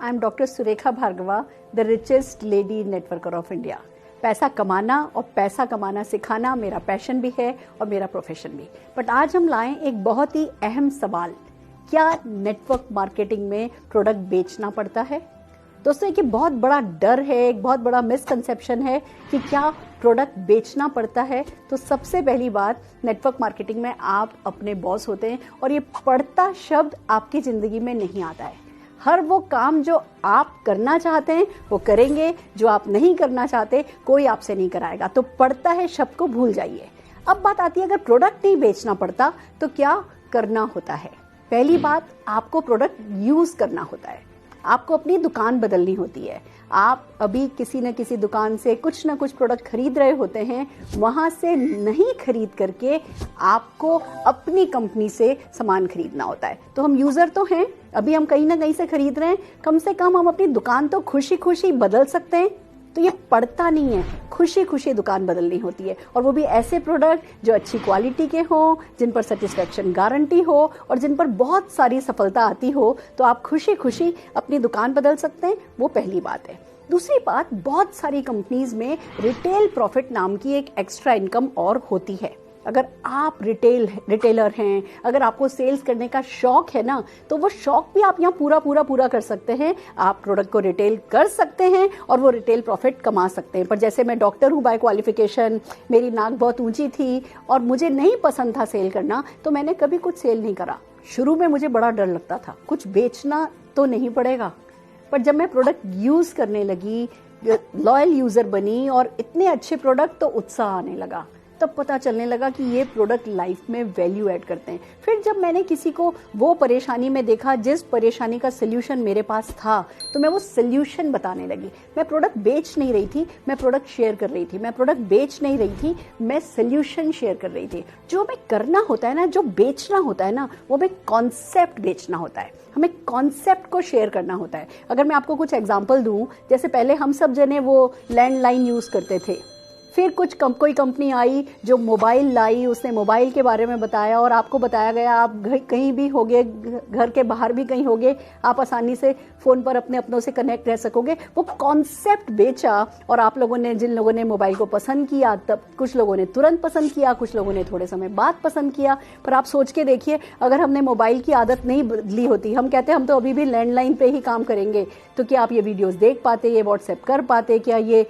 I am doctor Surekha Bhargava, the richest lady networker of India. पैसा कमाना और पैसा कमाना सिखाना मेरा पैशन भी है और मेरा प्रोफेशन भी। बट आज हम लाएं एक बहुत ही अहम सवाल, क्या नेटवर्क मार्केटिंग में प्रोडक्ट बेचना पड़ता है? दोस्तों, एक बहुत बड़ा डर है, एक बहुत बड़ा मिसकंसेप्शन है कि क्या प्रोडक्ट बेचना पड़ता है। तो सबसे पहली बात, नेटवर्क मार्केटिंग में आप अपने बॉस होते हैं और ये पड़ता शब्द आपकी जिंदगी में नहीं आता है। हर वो काम जो आप करना चाहते हैं वो करेंगे, जो आप नहीं करना चाहते कोई आपसे नहीं कराएगा। तो पड़ता है शब्द को भूल जाइए। अब बात आती है, अगर प्रोडक्ट नहीं बेचना पड़ता तो क्या करना होता है? पहली बात, आपको प्रोडक्ट यूज करना होता है। आपको अपनी दुकान बदलनी होती है। आप अभी किसी न किसी दुकान से कुछ ना कुछ प्रोडक्ट खरीद रहे होते हैं, वहां से नहीं खरीद करके आपको अपनी कंपनी से सामान खरीदना होता है। तो हम यूजर तो हैं, अभी हम कहीं ना कहीं से खरीद रहे हैं, कम से कम हम अपनी दुकान तो खुशी खुशी बदल सकते हैं। तो ये पड़ता नहीं है, खुशी खुशी दुकान बदलनी होती है, और वो भी ऐसे प्रोडक्ट जो अच्छी क्वालिटी के हों, जिन पर सेटिस्फेक्शन गारंटी हो और जिन पर बहुत सारी सफलता आती हो। तो आप खुशी खुशी अपनी दुकान बदल सकते हैं। वो पहली बात है। दूसरी बात, बहुत सारी कंपनीज में रिटेल प्रॉफिट नाम की एक एक्स्ट्रा इनकम और होती है। अगर आप रिटेलर हैं, अगर आपको सेल्स करने का शौक है ना, तो वो शौक भी आप यहाँ पूरा कर सकते हैं। आप प्रोडक्ट को रिटेल कर सकते हैं और वो रिटेल प्रॉफिट कमा सकते हैं। पर जैसे मैं डॉक्टर हूँ बाय क्वालिफिकेशन, मेरी नाक बहुत ऊंची थी और मुझे नहीं पसंद था सेल करना, तो मैंने कभी कुछ सेल नहीं करा। शुरू में मुझे बड़ा डर लगता था, कुछ बेचना तो नहीं पड़ेगा। पर जब मैं प्रोडक्ट यूज करने लगी, लॉयल यूजर बनी और इतने अच्छे प्रोडक्ट, तो उत्साह आने लगा। तब पता चलने लगा कि ये प्रोडक्ट लाइफ में वैल्यू ऐड करते हैं। फिर जब मैंने किसी को वो परेशानी में देखा जिस परेशानी का सोल्यूशन मेरे पास था, तो मैं वो सोल्यूशन बताने लगी। मैं प्रोडक्ट बेच नहीं रही थी, मैं प्रोडक्ट शेयर कर रही थी। मैं प्रोडक्ट बेच नहीं रही थी, मैं सोल्यूशन शेयर कर रही थी। जो हमें करना होता है ना, जो बेचना होता है ना, वो हमें कॉन्सेप्ट बेचना होता है, हमें कॉन्सेप्ट को शेयर करना होता है। अगर मैं आपको कुछ एग्जांपल दूं, जैसे पहले हम सब जने वो लैंडलाइन यूज करते थे, फिर कोई कंपनी आई जो मोबाइल लाई, उसने मोबाइल के बारे में बताया और आपको बताया गया आप कहीं भी होगे, घर के बाहर भी कहीं होगे, आप आसानी से फोन पर अपने अपनों से कनेक्ट रह सकोगे। वो कॉन्सेप्ट बेचा और आप लोगों ने, जिन लोगों ने मोबाइल को पसंद किया, तब कुछ लोगों ने तुरंत पसंद किया, कुछ लोगों ने थोड़े समय बाद पसंद किया। पर आप सोच के देखिए, अगर हमने मोबाइल की आदत नहीं बदली होती, हम कहते हम तो अभी भी लैंडलाइन पे ही काम करेंगे, तो क्या आप ये वीडियोस देख पाते, ये व्हाट्सएप कर पाते, क्या ये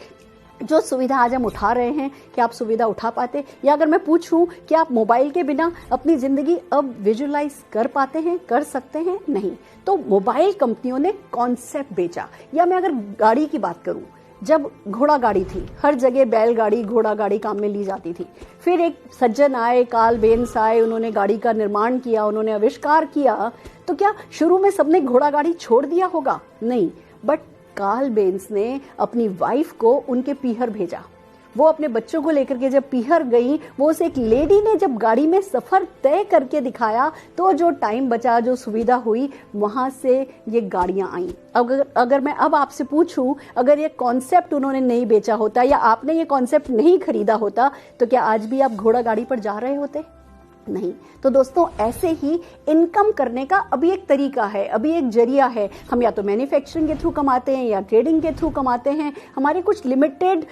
जो सुविधा आज हम उठा रहे हैं, क्या आप सुविधा उठा पाते? या अगर मैं पूछूं कि आप मोबाइल के बिना अपनी जिंदगी अब विजुअलाइज कर पाते हैं, कर सकते हैं? नहीं। तो मोबाइल कंपनियों ने कॉन्सेप्ट बेचा। या मैं अगर गाड़ी की बात करूं, जब घोड़ा गाड़ी थी, हर जगह बैलगाड़ी, घोड़ा गाड़ी काम में ली जाती थी। फिर एक सज्जन आए, कार्ल बेंस आए, उन्होंने गाड़ी का निर्माण किया, उन्होंने आविष्कार किया। तो क्या शुरू में सबने घोड़ा गाड़ी छोड़ दिया होगा? नहीं। बट कार्ल बेंस ने अपनी वाइफ को उनके पीहर भेजा। वो अपने बच्चों को लेकर के जब पीहर गई, वो उसे एक लेडी ने जब गाड़ी में सफर तय करके दिखाया, तो जो टाइम बचा, जो सुविधा हुई, वहां से ये गाड़ियां आई। अगर मैं अब आपसे पूछूं, अगर ये कॉन्सेप्ट उन्होंने नहीं बेचा होता या आपने ये कॉन्सेप्ट नहीं खरीदा होता, तो क्या आज भी आप घोड़ा गाड़ी पर जा रहे होते? नहीं। तो दोस्तों, ऐसे ही इनकम करने का अभी एक तरीका है, अभी एक जरिया है। हम या तो मैन्युफैक्चरिंग के थ्रू कमाते हैं या ट्रेडिंग के थ्रू कमाते हैं। हमारे कुछ लिमिटेड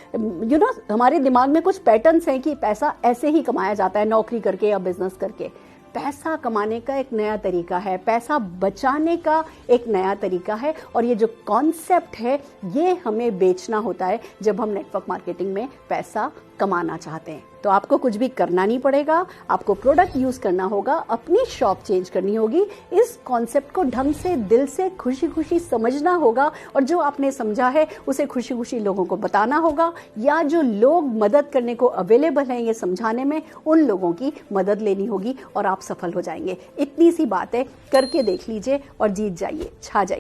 हमारे दिमाग में कुछ पैटर्न्स हैं कि पैसा ऐसे ही कमाया जाता है, नौकरी करके या बिजनेस करके। पैसा कमाने का एक नया तरीका है, पैसा बचाने का एक नया तरीका है, और ये जो कॉन्सेप्ट है ये हमें बेचना होता है जब हम नेटवर्क मार्केटिंग में पैसा कमाना चाहते हैं। तो आपको कुछ भी करना नहीं पड़ेगा, आपको प्रोडक्ट यूज करना होगा, अपनी शॉप चेंज करनी होगी, इस कॉन्सेप्ट को ढंग से, दिल से, खुशी खुशी समझना होगा, और जो आपने समझा है उसे खुशी खुशी लोगों को बताना होगा, या जो लोग मदद करने को अवेलेबल हैं ये समझाने में, उन लोगों की मदद लेनी होगी और आप सफल हो जाएंगे। इतनी सी बात है, करके देख लीजिए और जीत जाइए, छा जाइए।